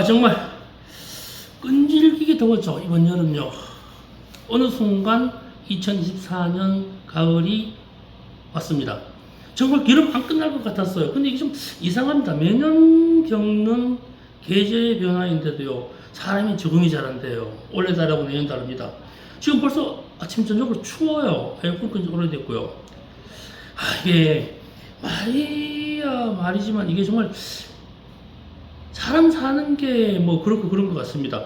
정말 끈질기게 더웠죠. 이번 여름요. 어느 순간 2024년 가을이 왔습니다. 정말 여름 안 끝날 것 같았어요. 근데 이게 좀 이상합니다. 매년 겪는 계절의 변화인데도요, 사람이 적응이 잘 안 돼요. 올해 다르고 내년 다릅니다. 지금 벌써 아침 저녁으로 추워요. 에어컨 끈지 오래됐고요. 이게 말이지만 이게 정말 사람 사는 게 뭐 그렇고 그런 것 같습니다.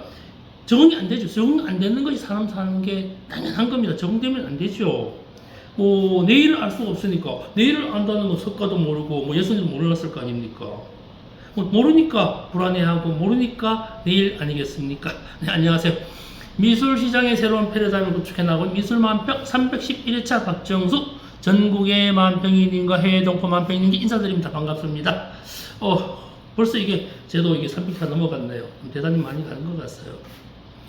적응이 안 되죠. 적응 안 되는 것이 사람 사는 게 당연한 겁니다. 적응되면 안 되죠. 뭐 내일을 알 수가 없으니까, 내일을 안다는 건 석가도 모르고 뭐 예수님도 몰랐을 거 아닙니까? 뭐 모르니까 불안해하고, 모르니까 내일 아니겠습니까? 네, 안녕하세요. 미술시장의 새로운 패러다임을 구축해 나가고 미술만평 311회차 박정수 전국의 만평이님과 해외 동포 만평이님께 인사드립니다. 반갑습니다. 벌써 이게 저도 이게 300회 넘어갔네요. 대단히 많이 가는 것 같아요.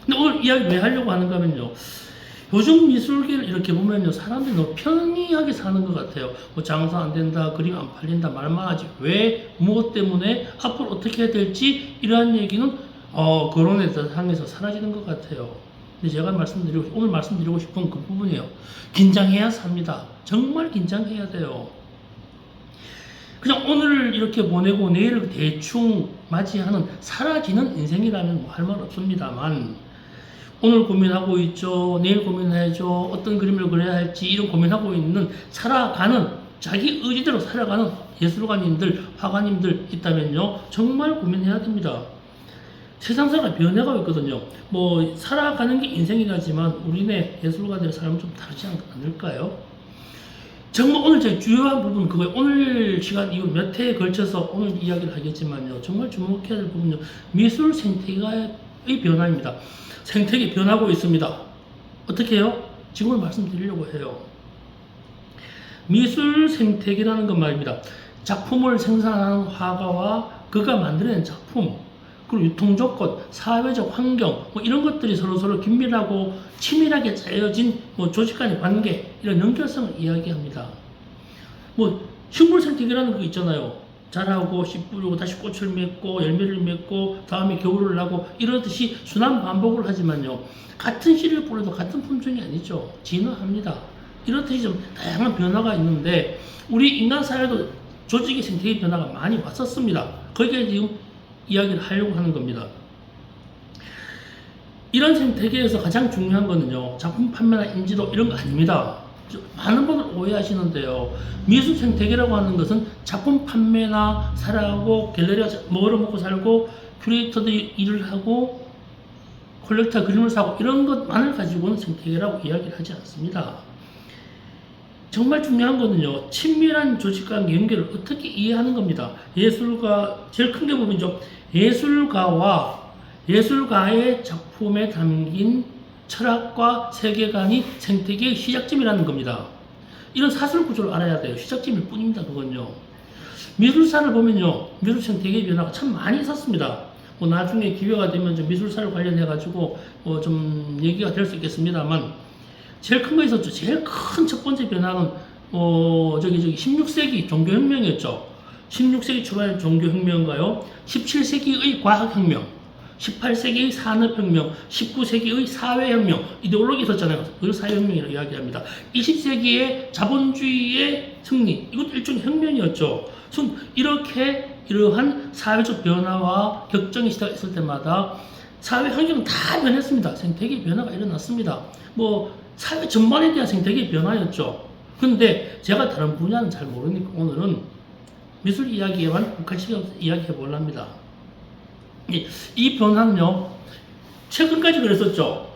근데 오늘 이야기 왜 하려고 하는가 하면요, 요즘 미술계를 이렇게 보면요, 사람들이 너무 편리하게 사는 것 같아요. 뭐 장사 안 된다, 그림 안 팔린다, 말만 하지. 왜, 무엇 때문에, 앞으로 어떻게 해야 될지, 이러한 얘기는 거론에 향해서 사라지는 것 같아요. 근데 제가 오늘 말씀드리고 싶은 그 부분이에요. 긴장해야 삽니다. 정말 긴장해야 돼요. 그냥 오늘 이렇게 보내고 내일을 대충 맞이하는 사라지는 인생이라면 뭐 할 말 없습니다만, 오늘 고민하고 있죠, 내일 고민해야죠, 어떤 그림을 그려야 할지 이런 고민하고 있는, 살아가는, 자기 의지대로 살아가는 예술가님들, 화가님들 있다면요, 정말 고민해야 됩니다. 세상사가 변해가고 있거든요. 뭐 살아가는 게 인생이라지만 우리네 예술가들의 삶은 좀 다르지 않을까요? 정말 오늘 제 주요한 부분은 그거예요. 오늘 시간 이후 몇 회에 걸쳐서 오늘 이야기를 하겠지만요, 정말 주목해야 될 부분은요, 미술 생태계의 변화입니다. 생태계 변하고 있습니다. 어떻게 해요? 지금을 말씀드리려고 해요. 미술 생태계라는 건 말입니다, 작품을 생산하는 화가와 그가 만들어낸 작품, 그리고 유통조건, 사회적 환경, 뭐 이런 것들이 서로 긴밀하고 치밀하게 짜여진 뭐 조직 간의 관계, 이런 연결성을 이야기합니다. 뭐 식물 생태계라는 거 있잖아요. 자라고 씨 뿌리고 다시 꽃을 맺고 열매를 맺고 다음에 겨울을 나고, 이러듯이 순환 반복을 하지만요, 같은 씨를 뿌려도 같은 품종이 아니죠. 진화합니다. 이렇듯이 좀 다양한 변화가 있는데, 우리 인간 사회도 조직의 생태계 변화가 많이 왔었습니다. 거기에 지금 이야기를 하려고 하는 겁니다. 이런 생태계에서 가장 중요한 거는요, 작품 판매나 인지도 이런 거 아닙니다. 많은 분들 오해하시는데요, 미술 생태계라고 하는 것은 작품 판매나 살아가고, 갤러리가 먹고 살고, 큐레이터들이 일을 하고, 콜렉터가 그림을 사고, 이런 것만을 가지고는 생태계라고 이야기를 하지 않습니다. 정말 중요한 거는요, 친밀한 조직 관계 연결을 어떻게 이해하는 겁니다. 예술가, 제일 큰 게 부분이죠. 예술가의 작품에 담긴 철학과 세계관이 생태계의 시작점이라는 겁니다. 이런 사슬 구조를 알아야 돼요. 시작점일 뿐입니다. 그건요. 미술사를 보면요, 미술 생태계의 변화가 참 많이 있었습니다. 뭐 나중에 기회가 되면 좀 미술사를 관련해가지고 좀 얘기가 될 수 있겠습니다만, 제일 큰 거 있었죠. 제일 큰 첫 번째 변화는 16세기 종교혁명이었죠. 16세기 초반의 종교혁명가요, 17세기의 과학혁명, 18세기의 산업혁명, 19세기의 사회혁명, 이데올로기 있었잖아요. 그걸 사회혁명이라고 이야기합니다. 20세기의 자본주의의 승리, 이것도 일종의 혁명이었죠. 이러한 사회적 변화와 격정이 시작했을 때마다 사회 환경은 다 변했습니다. 생태계 변화가 일어났습니다. 뭐 사회 전반에 대한 생태계 변화였죠. 근데 제가 다른 분야는 잘 모르니까 오늘은 미술 이야기에만 국한시켜서 이야기해 보려합니다. 이 변화는요, 최근까지 그랬었죠.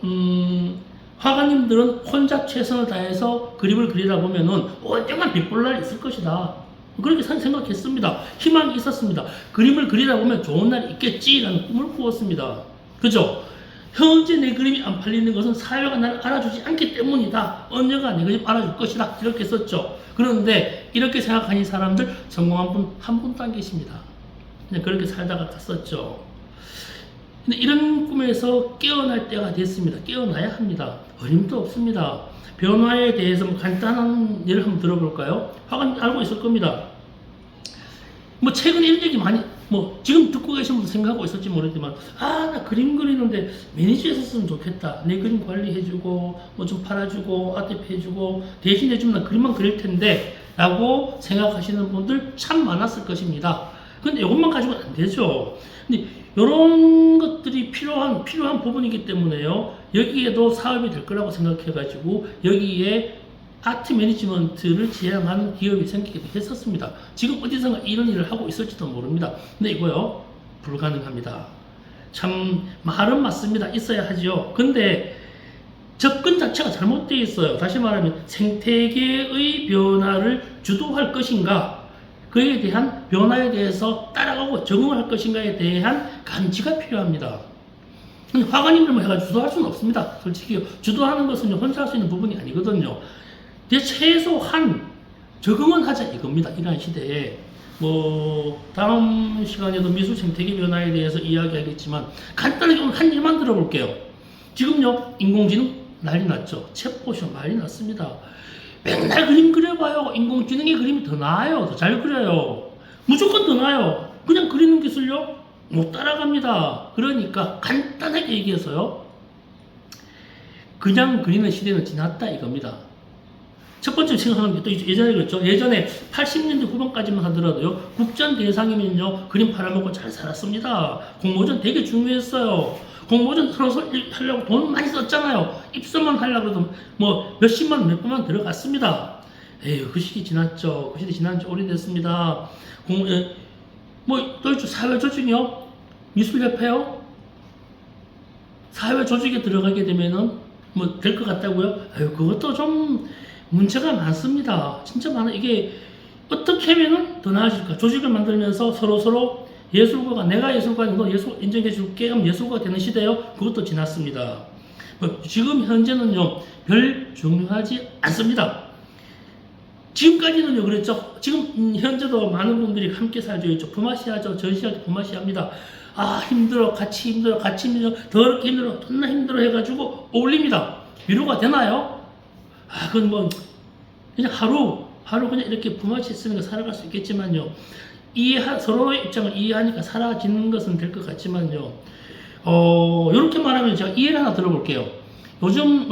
화가님들은 혼자 최선을 다해서 그림을 그리다 보면은 언젠간 빛볼 날이 있을 것이다, 그렇게 생각했습니다. 희망이 있었습니다. 그림을 그리다 보면 좋은 날이 있겠지라는 꿈을 꾸었습니다. 그죠? 현재 내 그림이 안 팔리는 것은 사회가 나를 알아주지 않기 때문이다. 언젠가 내 그림 알아줄 것이다. 이렇게 썼죠. 그런데 이렇게 생각하는 사람들 성공한 분 한 분도 안 계십니다. 그냥 그렇게 살다가 갔었죠. 근데 이런 꿈에서 깨어날 때가 됐습니다. 깨어나야 합니다. 어림도 없습니다. 변화에 대해서 간단한 예를 한번 들어볼까요? 화가 알고 있을 겁니다. 뭐 최근에 이런 얘기 많이 뭐 지금 듣고 계신 분도 생각하고 있을지 모르지만 나 그림 그리는데 매니저 했었으면 좋겠다. 내 그림 관리해주고 뭐 좀 팔아주고 아트해주고 대신 해주면 나 그림만 그릴 텐데 라고 생각하시는 분들 참 많았을 것입니다. 근데 이것만 가지고는 안 되죠. 근데 이런 것들이 필요한 부분이기 때문에요. 여기에도 사업이 될 거라고 생각해가지고 여기에 아트 매니지먼트를 지향하는 기업이 생기기도 했었습니다. 지금 어디선가 이런 일을 하고 있을지도 모릅니다. 근데 이거요, 불가능합니다. 참, 말은 맞습니다. 있어야 하죠. 근데 접근 자체가 잘못되어 있어요. 다시 말하면 생태계의 변화를 주도할 것인가, 그에 대한 변화에 대해서 따라가고 적응을 할 것인가에 대한 감지가 필요합니다. 근데 화가님들만 해가지고 주도할 수는 없습니다. 솔직히 주도하는 것은 혼자 할 수 있는 부분이 아니거든요. 최소한 적응은 하자 이겁니다. 이러한 시대에 뭐 다음 시간에도 미술 생태계 변화에 대해서 이야기하겠지만 간단하게 오늘 한 일만 들어볼게요. 지금요 인공지능 난리 났죠. 챗봇이 난리 났습니다. 맨날 그림 그려봐요. 인공지능의 그림이 더 나아요. 더 잘 그려요. 무조건 더 나아요. 그냥 그리는 기술요 못 따라갑니다. 그러니까 간단하게 얘기해서요, 그냥 그리는 시대는 지났다 이겁니다. 첫 번째 생각하는 게 또 예전에 그랬죠. 예전에 80년대 후반까지만 하더라도요, 국전 대상이면요 그림 팔아먹고 잘 살았습니다. 공모전 되게 중요했어요. 공모전 서로 하려고 돈 많이 썼잖아요. 입선만 하려고 해도 뭐 몇십만 몇백만 들어갔습니다. 에휴, 그 시기 지났죠. 그 시기 지난 지 오래됐습니다. 뭐 또 있죠. 사회조직이요, 미술협회요, 사회조직에 들어가게 되면은 뭐 될 것 같다고요? 에휴, 그것도 좀 문제가 많습니다. 진짜 많아. 이게 어떻게 하면은 더 나아질까? 조직을 만들면서 서로 예술가가, 내가 예술가인 너 예술 인정해 줄게 하면 예술가가 되는 시대요. 그것도 지났습니다. 지금 현재는요 별 중요하지 않습니다. 지금까지는요 그랬죠. 지금 현재도 많은 분들이 함께 살죠. 있죠. 부마시하죠. 전시할 때 부마시합니다. 힘들어, 같이 힘들어, 더 이렇게 힘들어, 존나 힘들어 해가지고 올립니다. 위로가 되나요? 그건 뭐 그냥 하루 그냥 이렇게 부마시 있으니까 살아갈 수 있겠지만요, 서로의 입장을 이해하니까 사라지는 것은 될 것 같지만요, 이렇게 말하면 제가 이해를 하나 들어볼게요. 요즘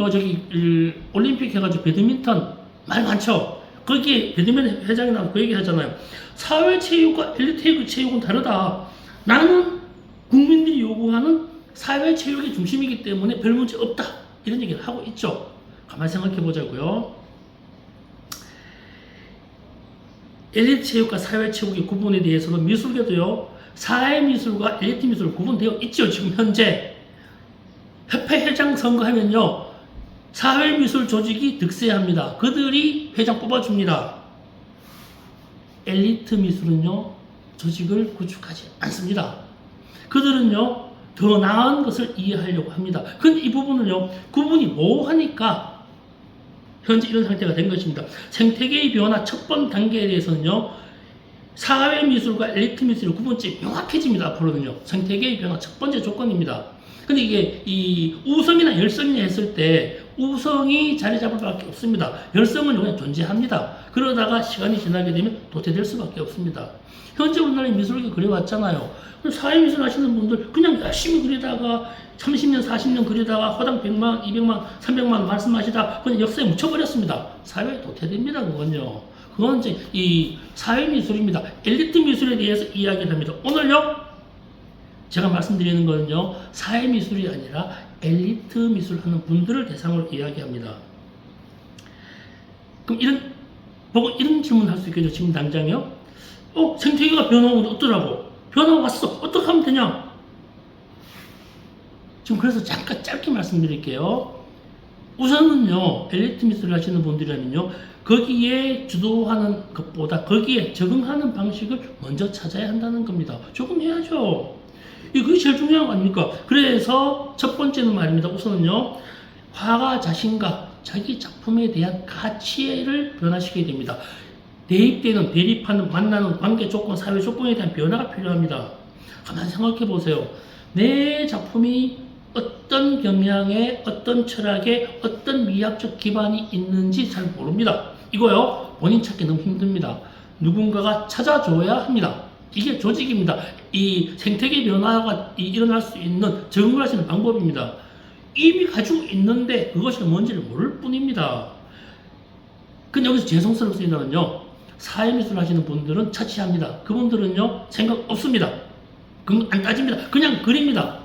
올림픽 해가지고 배드민턴 말 많죠. 거기에 배드민턴 회장이 나와서 그 얘기 하잖아요. 사회체육과 엘리트 체육은 다르다. 나는 국민들이 요구하는 사회체육의 중심이기 때문에 별 문제 없다. 이런 얘기를 하고 있죠. 가만히 생각해 보자고요. 엘리트 체육과 사회 체육의 구분에 대해서도 미술계도요, 사회 미술과 엘리트 미술 구분되어 있죠. 지금 현재 협회 회장 선거하면요 사회 미술 조직이 득세합니다. 그들이 회장 뽑아줍니다. 엘리트 미술은요 조직을 구축하지 않습니다. 그들은요 더 나은 것을 이해하려고 합니다. 근데 이 부분을요 구분이 모호하니까 현재 이런 상태가 된 것입니다. 생태계의 변화 첫 번 단계에 대해서는요, 사회미술과 엘리트 미술의 구분점이 명확해집니다. 앞으로는요. 생태계의 변화 첫 번째 조건입니다. 근데 이게 이 우성이나 열성이나 했을 때 우성이 자리 잡을 수밖에 없습니다. 열성은 그냥 존재합니다. 그러다가 시간이 지나게 되면 도태될 수밖에 없습니다. 현재 우리나라의 미술계 그려왔잖아요. 사회미술 하시는 분들 그냥 열심히 그리다가 30년, 40년 그리다가 허당 100만, 200만, 300만 말씀하시다 그냥 역사에 묻혀버렸습니다. 사회에 도태됩니다. 그건요. 그건 이제 이 사회미술입니다. 엘리트 미술에 대해서 이야기를 합니다. 오늘요 제가 말씀드리는 거는요 사회미술이 아니라 엘리트 미술 하는 분들을 대상으로 이야기합니다. 그럼 이런 질문 할 수 있겠죠. 지금 당장요. 생태계가 변화오는데 어떠라고? 변화가 왔어. 어떻게 하면 되냐? 지금 그래서 잠깐 짧게 말씀드릴게요. 우선은요, 엘리트 미술을 하시는 분들이라면요, 거기에 주도하는 것보다 거기에 적응하는 방식을 먼저 찾아야 한다는 겁니다. 적응해야죠. 그게 제일 중요한 거 아닙니까? 그래서 첫 번째는 말입니다. 우선은요, 화가 자신과 자기 작품에 대한 가치를 변화시켜야 됩니다. 대입되는, 대립하는, 만나는 관계 조건, 사회 조건에 대한 변화가 필요합니다. 가만히 생각해 보세요. 내 작품이 어떤 경향에, 어떤 철학에, 어떤 미학적 기반이 있는지 잘 모릅니다. 이거요, 본인 찾기 너무 힘듭니다. 누군가가 찾아줘야 합니다. 이게 조직입니다. 이 생태계 변화가 일어날 수 있는 적응을 하시는 방법입니다. 이미 가지고 있는데 그것이 뭔지를 모를 뿐입니다. 근데 여기서 죄송스럽습니다만요. 사회미술 하시는 분들은 차치합니다. 그분들은요, 생각 없습니다. 그건 안 따집니다. 그냥 그립니다.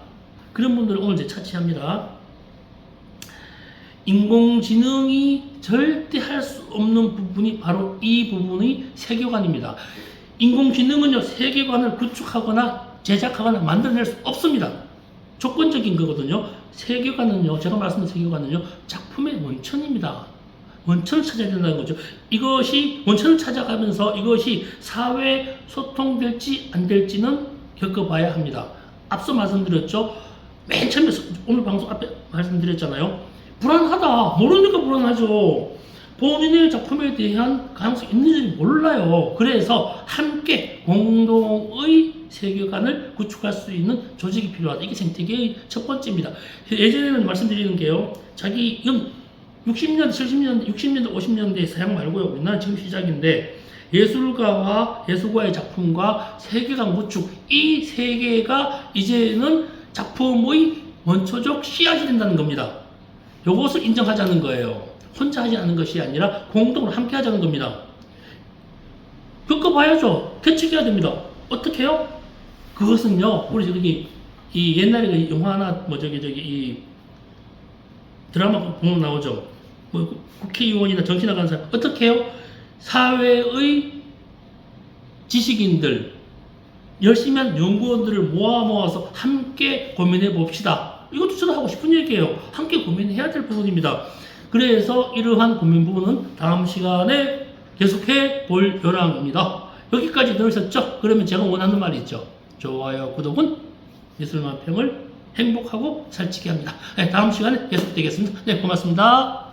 그런 분들은 오늘 이제 차치합니다. 인공지능이 절대 할 수 없는 부분이 바로 이 부분의 세계관입니다. 인공지능은요, 세계관을 구축하거나 제작하거나 만들어낼 수 없습니다. 조건적인 거거든요. 세계관은요, 제가 말씀드린 세계관은요, 작품의 원천입니다. 원천을 찾아야 된다는 거죠. 이것이 원천을 찾아가면서 이것이 사회 소통될지 안 될지는 겪어봐야 합니다. 앞서 말씀드렸죠. 맨 처음에 오늘 방송 앞에 말씀드렸잖아요. 불안하다. 모르니까 불안하죠. 본인의 작품에 대한 가능성이 있는지 몰라요. 그래서 함께 공동의 세계관을 구축할 수 있는 조직이 필요하다. 이게 생태계의 첫 번째입니다. 예전에는 말씀드리는 게요. 자기 60년대, 70년대, 60년대, 50년대 사양 말고요. 우리나라 지금 시작인데 예술가와 예술가의 작품과 세계관 구축, 이 세 개가 이제는 작품의 원초적 씨앗이 된다는 겁니다. 이것을 인정하자는 거예요. 혼자 하지 않는 것이 아니라 공동으로 함께 하자는 겁니다. 겪어봐야죠. 개척해야 됩니다. 어떻게 해요? 그것은요, 우리 저기, 이 옛날에 영화나 이 드라마 보면 나오죠. 뭐 국회의원이나 정치 나가는 사람, 어떻게 해요? 사회의 지식인들, 열심히 한 연구원들을 모아서 함께 고민해 봅시다. 이것도 저도 하고 싶은 얘기예요. 함께 고민해야 될 부분입니다. 그래서 이러한 고민 부분은 다음 시간에 계속해 볼 요량입니다. 여기까지 들으셨죠? 그러면 제가 원하는 말이 있죠. 좋아요, 구독은 예술만평을 행복하고 살찌게 합니다. 네, 다음 시간에 계속되겠습니다. 네, 고맙습니다.